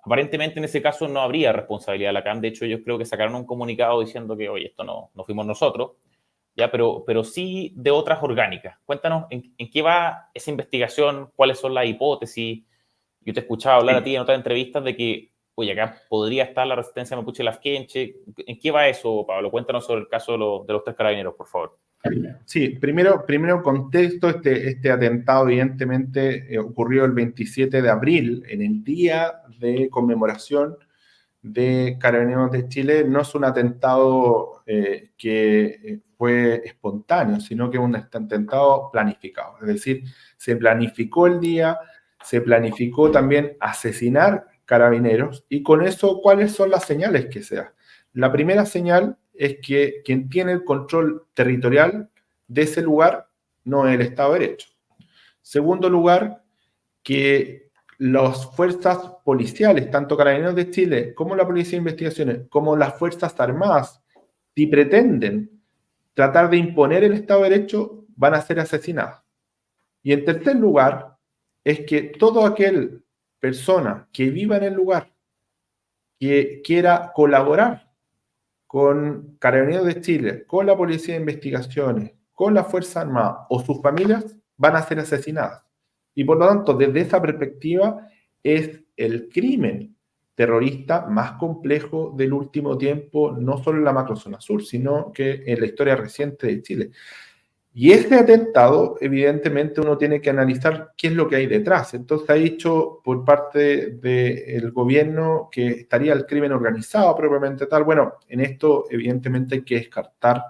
aparentemente en ese caso no habría responsabilidad de la CAM. De hecho, ellos creo que sacaron un comunicado diciendo que, oye, esto no fuimos nosotros, ya, pero sí de otras orgánicas. Cuéntanos en qué va esa investigación, cuáles son las hipótesis. Yo te he escuchado hablar a ti en otras entrevistas de que, oye, acá podría estar la resistencia mapuche lafkenche. ¿En qué va eso, Pablo? Cuéntanos sobre el caso de los 3 carabineros, por favor. Sí, primero contexto, este atentado evidentemente ocurrió el 27 de abril, en el día de conmemoración de Carabineros de Chile. No es un atentado que fue espontáneo, sino que es un atentado planificado. Es decir, se planificó el día, se planificó también asesinar carabineros, y con eso, ¿cuáles son las señales que se dan? La primera señal es que quien tiene el control territorial de ese lugar no es el Estado de Derecho. Segundo lugar, que las fuerzas policiales, tanto Carabineros de Chile como la Policía de Investigaciones, como las Fuerzas Armadas, si pretenden tratar de imponer el Estado de Derecho, van a ser asesinadas. Y en tercer lugar, es que toda aquella persona que viva en el lugar, que quiera colaborar con Carabineros de Chile, con la Policía de Investigaciones, con la Fuerza Armada o sus familias, van a ser asesinadas. Y por lo tanto, desde esa perspectiva, es el crimen terrorista más complejo del último tiempo, no solo en la macrozona sur, sino que en la historia reciente de Chile. Y este atentado, evidentemente, uno tiene que analizar qué es lo que hay detrás. Entonces, ha dicho por parte del gobierno que estaría el crimen organizado propiamente tal. Bueno, en esto, evidentemente, hay que descartar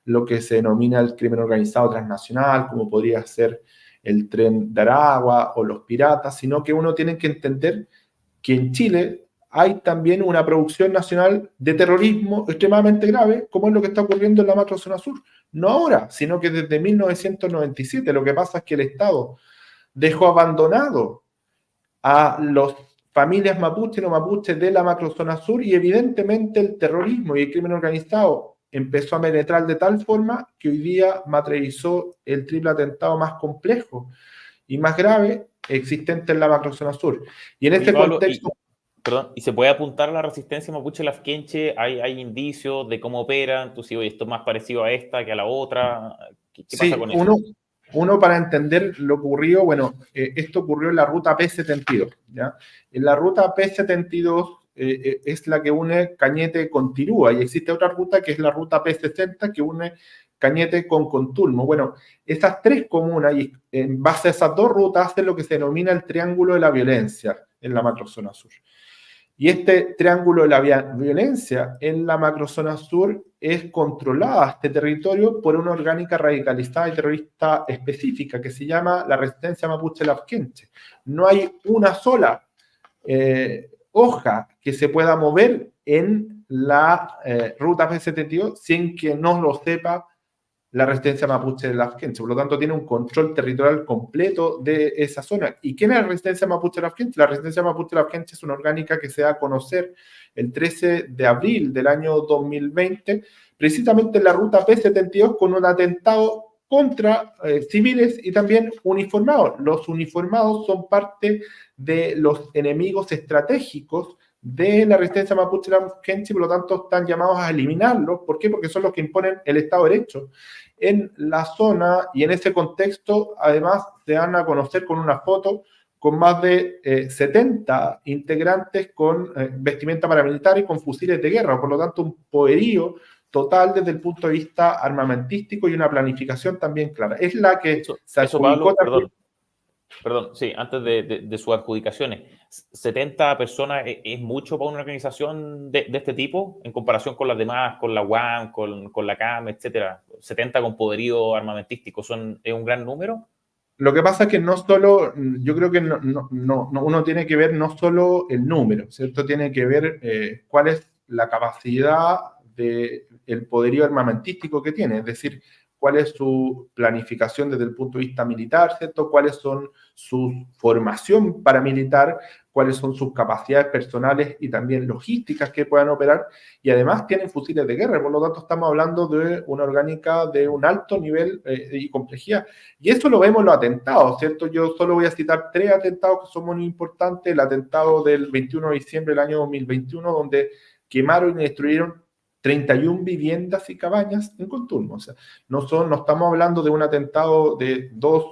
lo que se denomina el crimen organizado transnacional, como podría ser el Tren de Aragua o los piratas, sino que uno tiene que entender que en Chile hay también una producción nacional de terrorismo extremadamente grave, como es lo que está ocurriendo en la macrozona sur. No ahora, sino que desde 1997. Lo que pasa es que el Estado dejó abandonado a las familias mapuche y no mapuche de la macrozona sur, y evidentemente el terrorismo y el crimen organizado empezó a penetrar de tal forma que hoy día materializó el triple atentado más complejo y más grave existente en la macrozona sur. Y en este Pablo, contexto... Perdón, ¿y se puede apuntar a la resistencia mapuche lafkenche? ¿Hay indicios de cómo operan? Tú sí, oye, esto es más parecido a esta que a la otra. ¿Qué pasa Sí, con eso? uno para entender lo que ocurrió, bueno, esto ocurrió en la ruta P72, ¿ya? En la ruta P72 es la que une Cañete con Tirúa, y existe otra ruta que es la ruta P60 que une Cañete con Contulmo. Bueno, esas tres comunas, y en base a esas dos rutas, hacen lo que se denomina el triángulo de la violencia en la macrozona sur. Y este triángulo de la violencia en la macrozona sur es controlada, este territorio, por una orgánica radicalizada y terrorista específica que se llama la Resistencia Mapuche Lafkenche. No hay una sola hoja que se pueda mover en la ruta P72 sin que no lo sepa la resistencia mapuche de Lafkenche. Por lo tanto, tiene un control territorial completo de esa zona. ¿Y quién es la resistencia mapuche de Lafkenche? La resistencia mapuche de Lafkenche es una orgánica que se da a conocer el 13 de abril del año 2020, precisamente en la ruta P72, con un atentado contra civiles y también uniformados. Los uniformados son parte de los enemigos estratégicos de la resistencia mapuche lafkenche, por lo tanto están llamados a eliminarlos. ¿Por qué? Porque son los que imponen el Estado de Derecho en la zona, y en ese contexto además se dan a conocer con una foto con más de 70 integrantes con vestimenta paramilitar y con fusiles de guerra. Por lo tanto, un poderío total desde el punto de vista armamentístico y una planificación también clara. Es la que se adjudicó Pablo, perdón, sí, antes de sus adjudicaciones, 70 personas es mucho para una organización de este tipo en comparación con las demás, con la UAM, con la CAM, etcétera. 70 con poderío armamentístico, ¿es un gran número? Lo que pasa es que no solo, yo creo que uno tiene que ver no solo el número, ¿cierto? Tiene que ver cuál es la capacidad del poderío armamentístico que tiene, es decir, cuál es su planificación desde el punto de vista militar, ¿cierto? Cuáles son su formación paramilitar, cuáles son sus capacidades personales y también logísticas que puedan operar, y además tienen fusiles de guerra, por lo tanto estamos hablando de una orgánica de un alto nivel y complejidad. Y eso lo vemos en los atentados, ¿cierto? Yo solo voy a citar 3 atentados que son muy importantes. El atentado del 21 de diciembre del año 2021, donde quemaron y destruyeron 31 viviendas y cabañas en Contulmo. O sea, no estamos hablando de un atentado de 2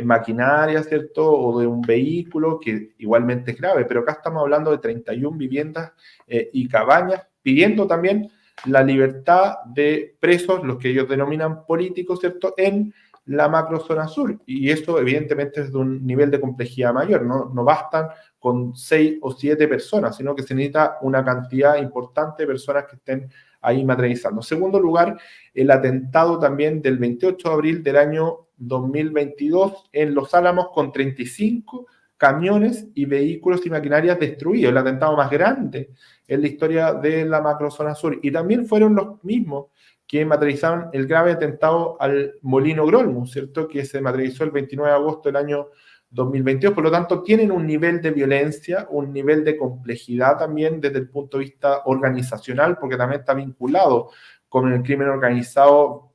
maquinarias, ¿cierto? O de un vehículo, que igualmente es grave, pero acá estamos hablando de 31 viviendas y cabañas, pidiendo también la libertad de presos, los que ellos denominan políticos, ¿cierto?, en la macrozona sur. Y eso evidentemente es de un nivel de complejidad mayor, no bastan con 6 o 7 personas, sino que se necesita una cantidad importante de personas que estén ahí materializando. En segundo lugar, el atentado también del 28 de abril del año 2022 en Los Álamos, con 35 camiones y vehículos y maquinarias destruidos, el atentado más grande en la historia de la macrozona sur. Y también fueron los mismos que materializaron el grave atentado al Molino Grolmus, ¿cierto?, que se materializó el 29 de agosto del año 2022. Por lo tanto, tienen un nivel de violencia, un nivel de complejidad también desde el punto de vista organizacional, porque también está vinculado con el crimen organizado,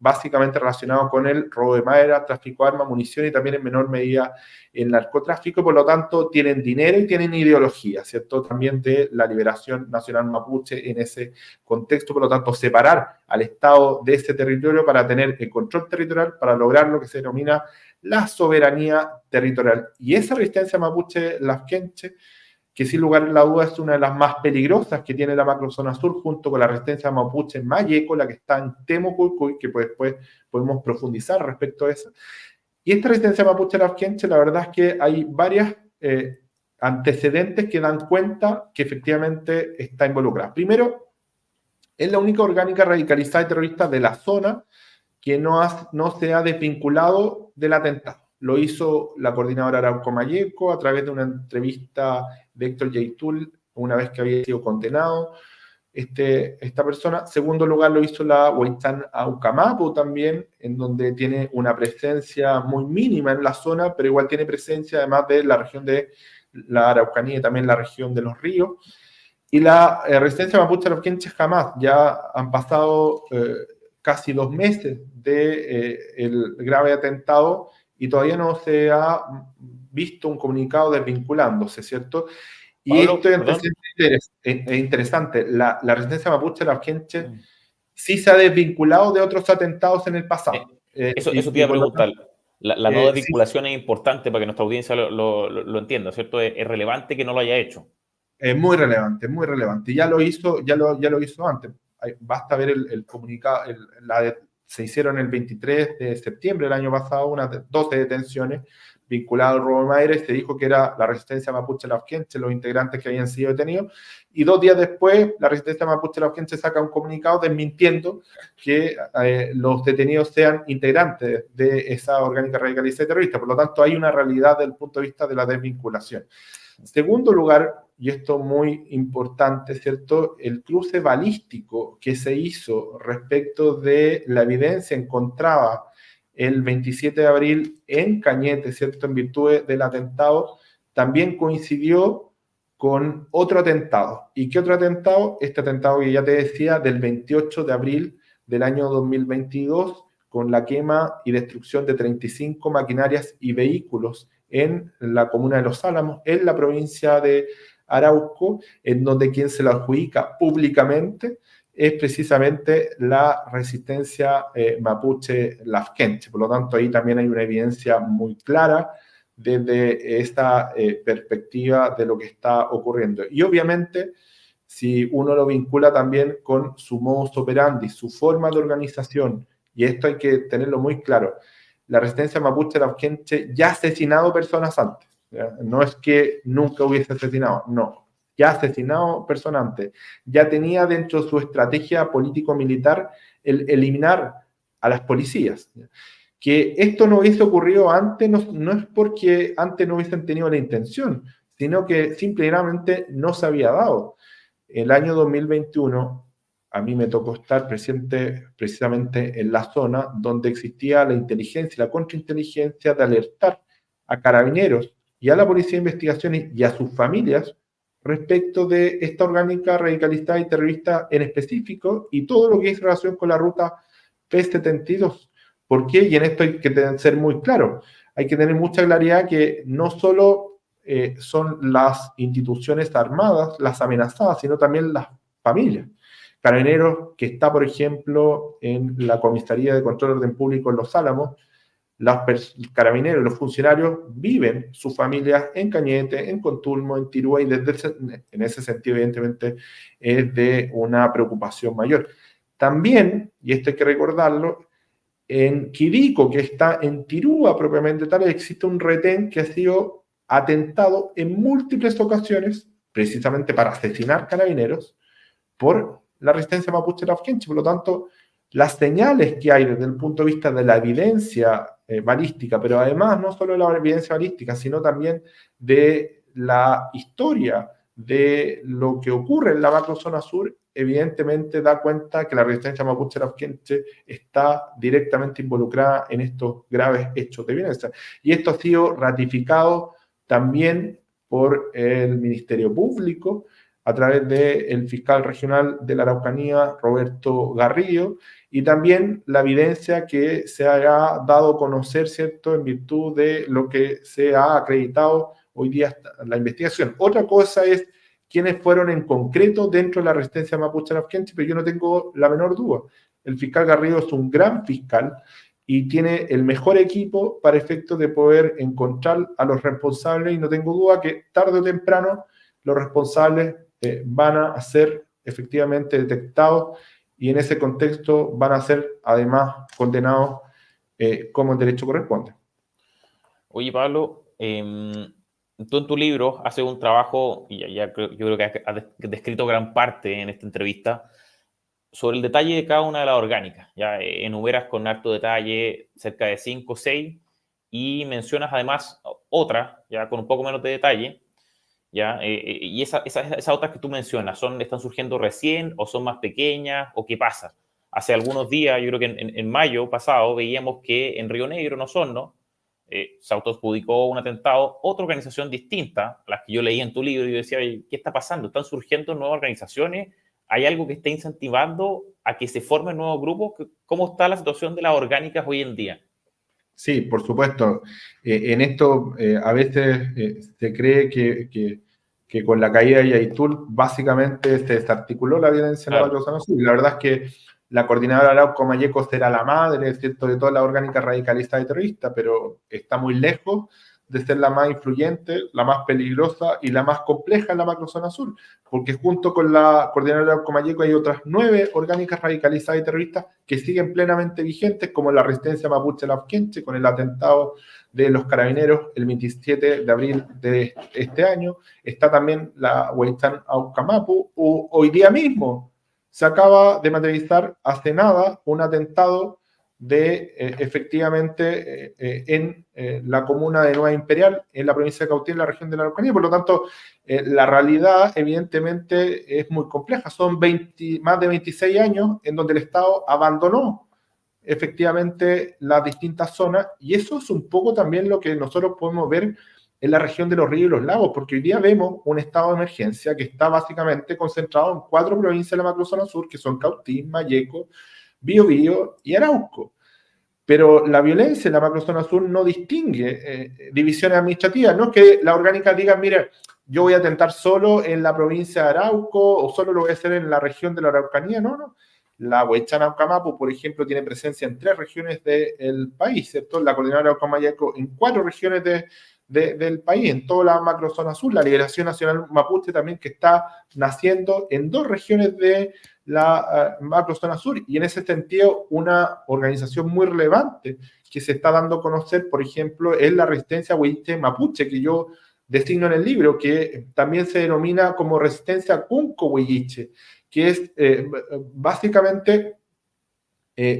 básicamente relacionado con el robo de madera, tráfico de armas, munición y también en menor medida el narcotráfico. Por lo tanto, tienen dinero y tienen ideología, ¿cierto?, también de la liberación nacional mapuche en ese contexto. Por lo tanto, separar al Estado de ese territorio para tener el control territorial, para lograr lo que se denomina la soberanía territorial. Y esa resistencia mapuche lafkenche, que sin lugar a la duda es una de las más peligrosas que tiene la macrozona sur, junto con la resistencia mapuche en Mayeco, la que está en Temucuicuy, que pues después podemos profundizar respecto a eso. Y esta resistencia mapuche lafkenche, la verdad es que hay varias antecedentes que dan cuenta que efectivamente está involucrada. Primero, es la única orgánica radicalizada y terrorista de la zona que no se ha desvinculado del atentado. Lo hizo la coordinadora Arauco Mayeco a través de una entrevista de Héctor Yaitul, una vez que había sido condenado esta persona. Segundo lugar, lo hizo la Huaytán Aucamapu también, en donde tiene una presencia muy mínima en la zona, pero igual tiene presencia además de la región de la Araucanía y también la región de los ríos. Y la resistencia mapuche lafkenche jamás, ya han pasado casi 2 meses del grave atentado y todavía no se ha visto un comunicado desvinculándose, ¿cierto? Y Pablo, esto es interesante. La resistencia mapuche lafkenche sí se ha desvinculado de otros atentados en el pasado. Eso te iba a preguntar. La no desvinculación sí, es importante para que nuestra audiencia lo entienda, ¿cierto? Es relevante que no lo haya hecho. Es muy relevante, muy relevante. Ya lo hizo antes. Basta ver el comunicado, se hicieron el 23 de septiembre del año pasado unas 12 detenciones vinculadas al robo de madera, y se dijo que era la resistencia mapuche lafkenche, los integrantes que habían sido detenidos, y 2 días después la resistencia mapuche lafkenche saca un comunicado desmintiendo que los detenidos sean integrantes de esa orgánica radicalizada y terrorista. Por lo tanto, hay una realidad desde el punto de vista de la desvinculación. En segundo lugar, y esto muy importante, ¿cierto?, el cruce balístico que se hizo respecto de la evidencia encontrada el 27 de abril en Cañete, ¿cierto?, en virtud del atentado, también coincidió con otro atentado. ¿Y qué otro atentado? Este atentado que ya te decía, del 28 de abril del año 2022, con la quema y destrucción de 35 maquinarias y vehículos en la comuna de Los Álamos, en la provincia de Arauco, en donde quien se lo adjudica públicamente es precisamente la resistencia mapuche lafkenche. Por lo tanto, ahí también hay una evidencia muy clara desde esta perspectiva de lo que está ocurriendo. Y obviamente, si uno lo vincula también con su modus operandi, su forma de organización, y esto hay que tenerlo muy claro, la resistencia mapuche lafkenche ya ha asesinado personas antes. ¿Ya? No es que nunca hubiese asesinado, no. Ya ha asesinado personas antes. Ya tenía dentro de su estrategia político-militar el eliminar a las policías. ¿Ya? Que esto no hubiese ocurrido antes no es porque antes no hubiesen tenido la intención, sino que simplemente no se había dado. El año 2021 a mí me tocó estar presente precisamente en la zona donde existía la inteligencia y la contrainteligencia de alertar a carabineros y a la Policía de Investigaciones y a sus familias respecto de esta orgánica radicalizada y terrorista en específico y todo lo que es relación con la ruta P-72. ¿Por qué? Y en esto hay que ser muy claro. Hay que tener mucha claridad que no solo son las instituciones armadas las amenazadas, sino también las familias. Carabineros que está, por ejemplo, en la Comisaría de Control de Orden Público en Los Álamos, los carabineros, los funcionarios viven sus familias en Cañete, en Contulmo, en Tirúa, y en ese sentido, evidentemente, es de una preocupación mayor. También, y esto hay que recordarlo, en Quirico, que está en Tirúa propiamente tal, existe un retén que ha sido atentado en múltiples ocasiones, precisamente para asesinar carabineros, por la resistencia mapuche Lafkenche. Por lo tanto, las señales que hay desde el punto de vista de la evidencia balística, pero además no solo de la evidencia balística, sino también de la historia de lo que ocurre en la macrozona sur, evidentemente da cuenta que la resistencia mapuche Lafkenche está directamente involucrada en estos graves hechos de violencia. Y esto ha sido ratificado también por el Ministerio Público, a través del fiscal regional de la Araucanía, Roberto Garrido, y también la evidencia que se haya dado a conocer, ¿cierto?, en virtud de lo que se ha acreditado hoy día la investigación. Otra cosa es quiénes fueron en concreto dentro de la resistencia mapuche Lafkenche, pero yo no tengo la menor duda. El fiscal Garrido es un gran fiscal y tiene el mejor equipo para efectos de poder encontrar a los responsables, y no tengo duda que tarde o temprano los responsables van a ser efectivamente detectados y en ese contexto van a ser además condenados como el derecho corresponde. Oye, Pablo, tú en tu libro haces un trabajo, y yo creo que has descrito gran parte en esta entrevista, sobre el detalle de cada una de las orgánicas. Ya enumeras con harto detalle cerca de 5 o 6 y mencionas además otras, ya con un poco menos de detalle. ¿Ya? Y esas otras que tú mencionas, ¿están surgiendo recién o son más pequeñas o qué pasa? Hace algunos días, yo creo que en mayo pasado, veíamos que en Río Negro, en Osorno, se autoadjudicó un atentado, otra organización distinta, las que yo leí en tu libro, y yo decía, ¿qué está pasando? ¿Están surgiendo nuevas organizaciones? ¿Hay algo que esté incentivando a que se formen nuevos grupos? ¿Cómo está la situación de las orgánicas hoy en día? Sí, por supuesto. En esto a veces se cree que con la caída de Yaitul básicamente se desarticuló la violencia en la macrozona sur. Y la verdad es que la coordinadora Arauco Malleco será la madre, ¿cierto?, de toda la orgánica radicalizada y terrorista, pero está muy lejos de ser la más influyente, la más peligrosa y la más compleja en la macrozona sur, porque junto con la coordinadora Arauco Malleco hay otras 9 orgánicas radicalizadas y terroristas que siguen plenamente vigentes, como la resistencia mapuche Lafkenche, con el atentado de los carabineros el 27 de abril de este año. Está también la Huaychán Aucamapu, hoy día mismo se acaba de materializar hace nada un atentado de efectivamente en la comuna de Nueva Imperial, en la provincia de Cautín, en la región de la Araucanía. Por lo tanto, la realidad evidentemente es muy compleja. Son más de 26 años en donde el Estado abandonó efectivamente las distintas zonas, y eso es un poco también lo que nosotros podemos ver en la región de los ríos y los lagos, porque hoy día vemos un estado de emergencia que está básicamente concentrado en 4 provincias de la macrozona sur, que son Cautín, Malleco, Biobío y Arauco. Pero la violencia en la macrozona sur no distingue divisiones administrativas. No es que la orgánica diga, mire, yo voy a atentar solo en la provincia de Arauco o solo lo voy a hacer en la región de la Araucanía. No, no. La Huaychán Aucamapu, por ejemplo, tiene presencia en 3 regiones del país, ¿cierto? La coordinadora Aucamayaco en 4 regiones del país, en toda la macrozona sur. La Liberación Nacional Mapuche también, que está naciendo en 2 regiones de la macrozona sur, y en ese sentido una organización muy relevante que se está dando a conocer, por ejemplo, es la resistencia Huilliche Mapuche, que yo designo en el libro, que también se denomina como resistencia Cunco Huilliche, que es básicamente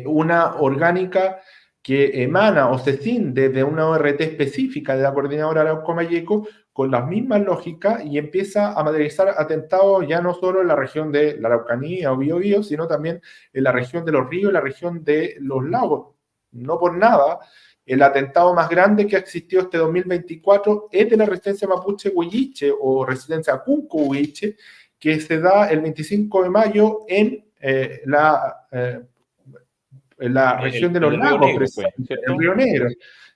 una orgánica que emana o se cinde de una ORT específica de la coordinadora Arauco Malleco, con las mismas lógicas, y empieza a materializar atentados ya no solo en la región de la Araucanía o Biobío, sino también en la región de los ríos y la región de los lagos. No por nada el atentado más grande que ha existido este 2024 es de la resistencia mapuche Huilliche o resistencia Cunco Huilliche, que se da el 25 de mayo en la región de los el Río lagos, Negro, pues, precisamente, ¿cierto? en Río Negro.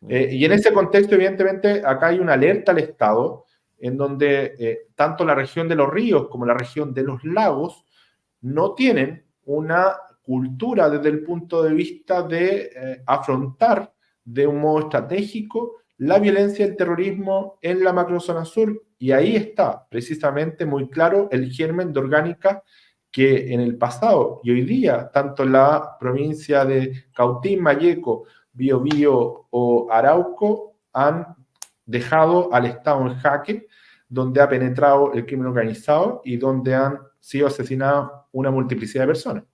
Y en ese contexto, evidentemente, acá hay una alerta al Estado, en donde tanto la región de los ríos como la región de los lagos no tienen una cultura desde el punto de vista de afrontar de un modo estratégico la violencia y el terrorismo en la macrozona sur. Y ahí está precisamente muy claro el germen de orgánica que en el pasado y hoy día, tanto en la provincia de Cautín, Malleco, Biobío o Arauco, han dejado al Estado en jaque, donde ha penetrado el crimen organizado y donde han sido asesinadas una multiplicidad de personas.